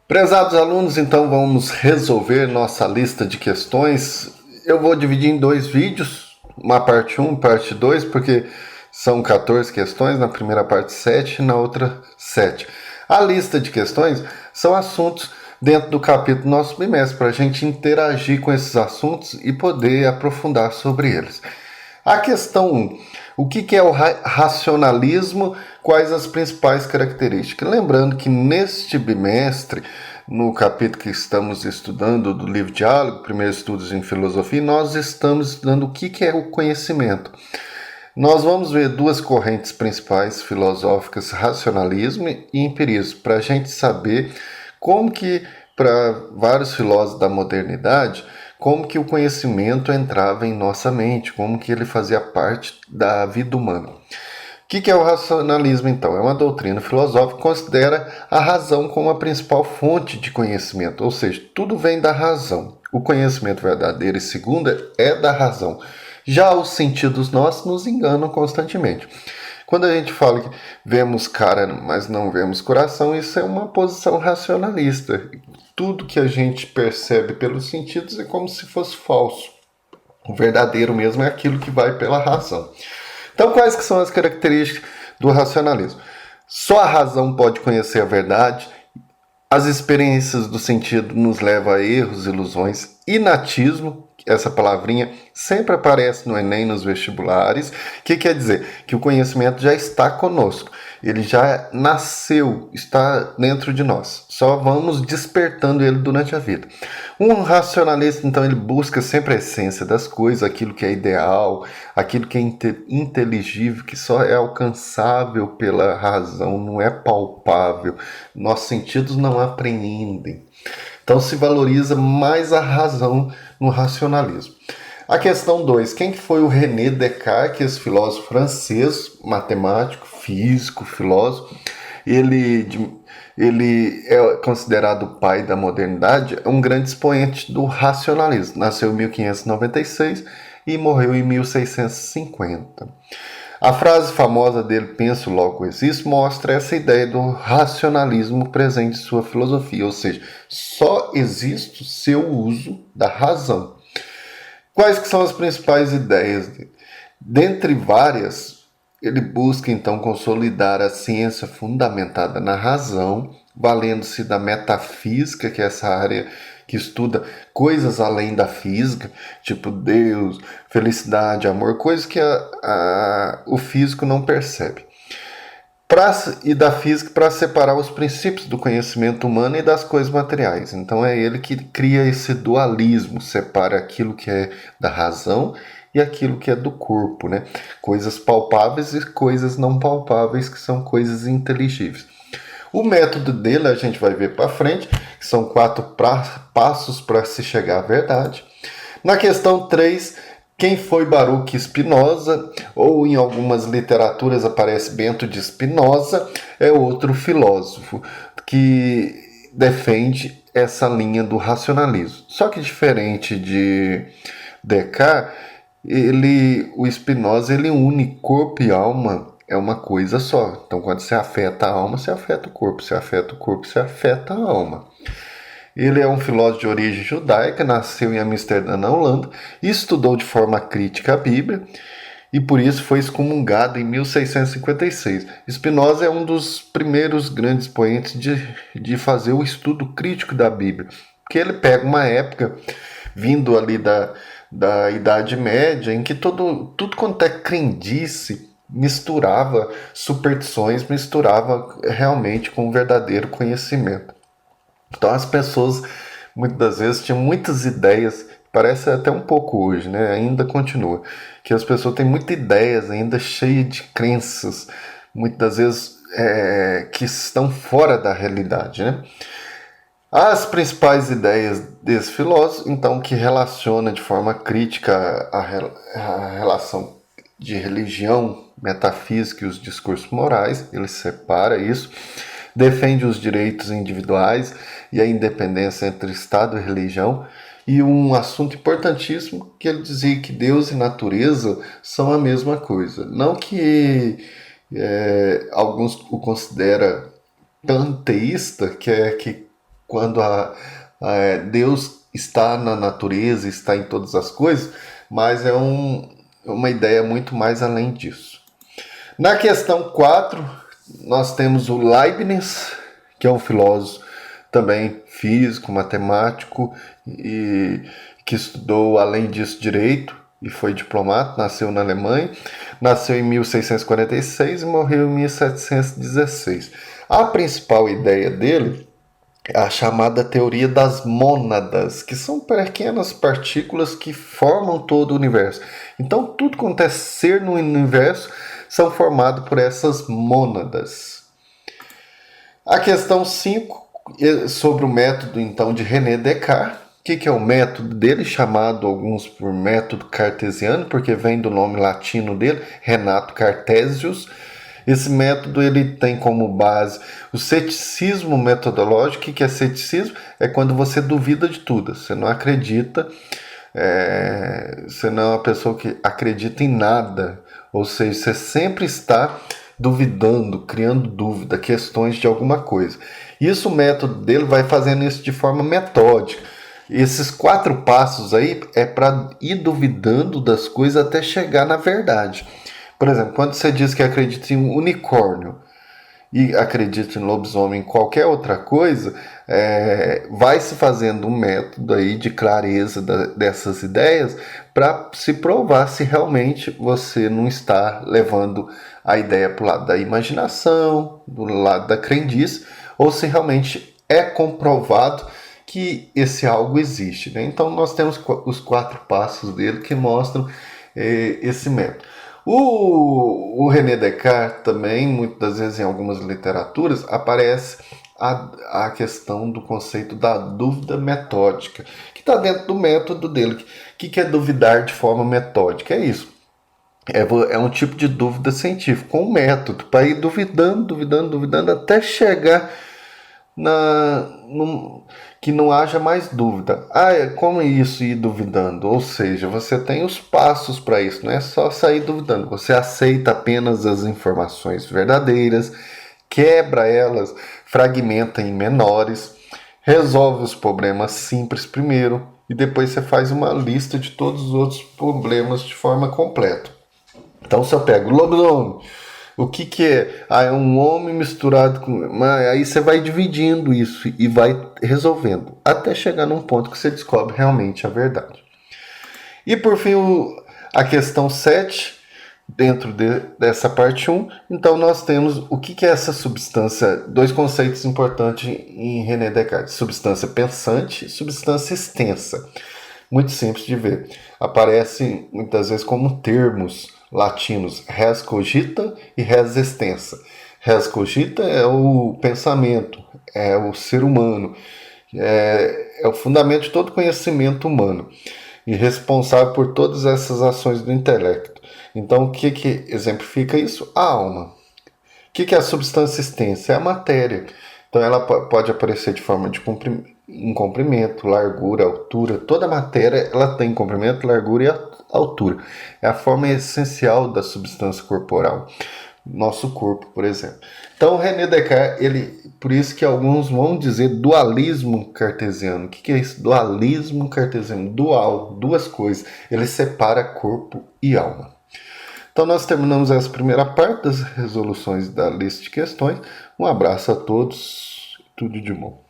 Prezados alunos, então vamos resolver nossa lista de questões. Eu vou dividir em dois vídeos, uma parte 1, parte 2, porque são 14 questões, na primeira parte 7, na outra 7. A lista de questões são assuntos dentro do capítulo do nosso bimestre, para a gente interagir com esses assuntos e poder aprofundar sobre eles. A questão 1. O que é o racionalismo? Quais as principais características? Lembrando que neste bimestre, no capítulo que estamos estudando do livro Diálogo, Primeiros Estudos em Filosofia, nós estamos estudando o que é o conhecimento. Nós vamos ver duas correntes principais filosóficas, racionalismo e empirismo, para a gente saber como que, para vários filósofos da modernidade, como que o conhecimento entrava em nossa mente, como que ele fazia parte da vida humana. O que é o racionalismo, então? É uma doutrina filosófica que considera a razão como a principal fonte de conhecimento, ou seja, tudo vem da razão. O conhecimento verdadeiro e segundo é da razão. Já os sentidos nossos nos enganam constantemente. Quando a gente fala que vemos cara, mas não vemos coração, isso é uma posição racionalista. Tudo que a gente percebe pelos sentidos é como se fosse falso. O verdadeiro mesmo é aquilo que vai pela razão. Então, quais que são as características do racionalismo? Só a razão pode conhecer a verdade. As experiências do sentido nos levam a erros, ilusões, inatismo. Essa palavrinha sempre aparece no Enem, nos vestibulares. O que quer dizer? Que o conhecimento já está conosco. Ele já nasceu, está dentro de nós. Só vamos despertando ele durante a vida. Um racionalista, então, ele busca sempre a essência das coisas, aquilo que é ideal, aquilo que é inteligível, que só é alcançável pela razão, não é palpável. Nossos sentidos não apreendem. Então se valoriza mais a razão no racionalismo. A questão 2. Quem foi o René Descartes, esse filósofo francês, matemático, físico, filósofo? Ele é considerado o pai da modernidade, um grande expoente do racionalismo. Nasceu em 1596 e morreu em 1650. A frase famosa dele, penso, logo existo, mostra essa ideia do racionalismo presente em sua filosofia, ou seja, só existe o seu uso da razão. Quais que são as principais ideias dele? Dentre várias, ele busca então consolidar a ciência fundamentada na razão, valendo-se da metafísica, que é essa área que estuda coisas além da física, tipo Deus, felicidade, amor, coisas que o físico não percebe. E da física para separar os princípios do conhecimento humano e das coisas materiais. Então é ele que cria esse dualismo, separa aquilo que é da razão e aquilo que é do corpo, né? Coisas palpáveis e coisas não palpáveis, que são coisas inteligíveis. O método dele a gente vai ver para frente, que são 4 passos para se chegar à verdade. Na questão 3, quem foi Baruch Spinoza, ou em algumas literaturas aparece Bento de Spinoza, é outro filósofo que defende essa linha do racionalismo. Só que diferente de Descartes, o Spinoza ele une corpo e alma, é uma coisa só. Então, quando você afeta a alma, você afeta o corpo. Se afeta o corpo, você afeta a alma. Ele é um filósofo de origem judaica, nasceu em Amsterdã, na Holanda, e estudou de forma crítica a Bíblia, e por isso foi excomungado em 1656. Spinoza é um dos primeiros grandes expoentes de fazer o estudo crítico da Bíblia, porque ele pega uma época, vindo ali da Idade Média, em que tudo quanto é crendice misturava superstições, misturava realmente com o verdadeiro conhecimento. Então as pessoas, muitas das vezes, tinham muitas ideias, parece até um pouco hoje, né? Ainda continua, que as pessoas têm muitas ideias ainda cheias de crenças, muitas das vezes que estão fora da realidade, né? As principais ideias desse filósofo, então, que relaciona de forma crítica a relação de religião, metafísica e os discursos morais, ele separa isso, defende os direitos individuais e a independência entre Estado e religião, e um assunto importantíssimo que ele dizia que Deus e natureza são a mesma coisa. Não que alguns o consideram panteísta, que quando Deus está na natureza, está em todas as coisas, mas é uma ideia muito mais além disso. Na questão 4, nós temos o Leibniz, que é um filósofo também físico, matemático, e que estudou, além disso, direito, e foi diplomata, nasceu na Alemanha, nasceu em 1646 e morreu em 1716. A principal ideia dele é a chamada teoria das mônadas, que são pequenas partículas que formam todo o universo. Então, tudo que acontecer no universo são formados por essas mônadas. A questão 5, sobre o método então de René Descartes. O que é o método dele, chamado alguns por método cartesiano, porque vem do nome latino dele, Renato Cartesius. Esse método ele tem como base o ceticismo metodológico. O que é ceticismo? É quando você duvida de tudo, você não acredita, você não é uma pessoa que acredita em nada, ou seja, você sempre está duvidando, criando dúvida, questões de alguma coisa. Isso, o método dele vai fazendo isso de forma metódica. Esses 4 passos aí é para ir duvidando das coisas até chegar na verdade. Por exemplo, quando você diz que acredita em unicórnio e acredita em lobisomem, em qualquer outra coisa, vai se fazendo um método aí de clareza dessas ideias para se provar se realmente você não está levando a ideia para o lado da imaginação, do lado da crendice, ou se realmente é comprovado que esse algo existe, né? Então nós temos os 4 passos dele que mostram esse método. O René Descartes também, muitas das vezes em algumas literaturas, aparece a questão do conceito da dúvida metódica, que está dentro do método dele. O que é duvidar de forma metódica? É isso. É um tipo de dúvida científica, com um método, para ir duvidando, até chegar que não haja mais dúvida. Como isso ir duvidando? Ou seja, você tem os passos para isso, não é só sair duvidando. Você aceita apenas as informações verdadeiras, quebra elas, fragmenta em menores, resolve os problemas simples primeiro e depois você faz uma lista de todos os outros problemas de forma completa. Então, se eu pego o lobisomem, o que é? É um homem misturado com... Aí você vai dividindo isso e vai resolvendo, até chegar num ponto que você descobre realmente a verdade. E por fim, a questão 7, dentro dessa parte 1, então nós temos o que é essa substância, 2 conceitos importantes em René Descartes: substância pensante e substância extensa. Muito simples de ver. Aparecem muitas vezes como termos latinos, res cogita e res extensa. Res cogita é o pensamento, é o ser humano, é o fundamento de todo conhecimento humano e responsável por todas essas ações do intelecto. Então, o que exemplifica isso? A alma. O que é a substância extensa? É a matéria. Então, ela pode aparecer de forma em comprimento, largura, altura. Toda matéria ela tem comprimento, largura e altura. É a forma essencial da substância corporal. Nosso corpo, por exemplo. Então, René Descartes, por isso que alguns vão dizer dualismo cartesiano. O que é isso? Dualismo cartesiano. Dual, 2 coisas. Ele separa corpo e alma. Então, nós terminamos essa primeira parte das resoluções da lista de questões. Um abraço a todos. Tudo de bom.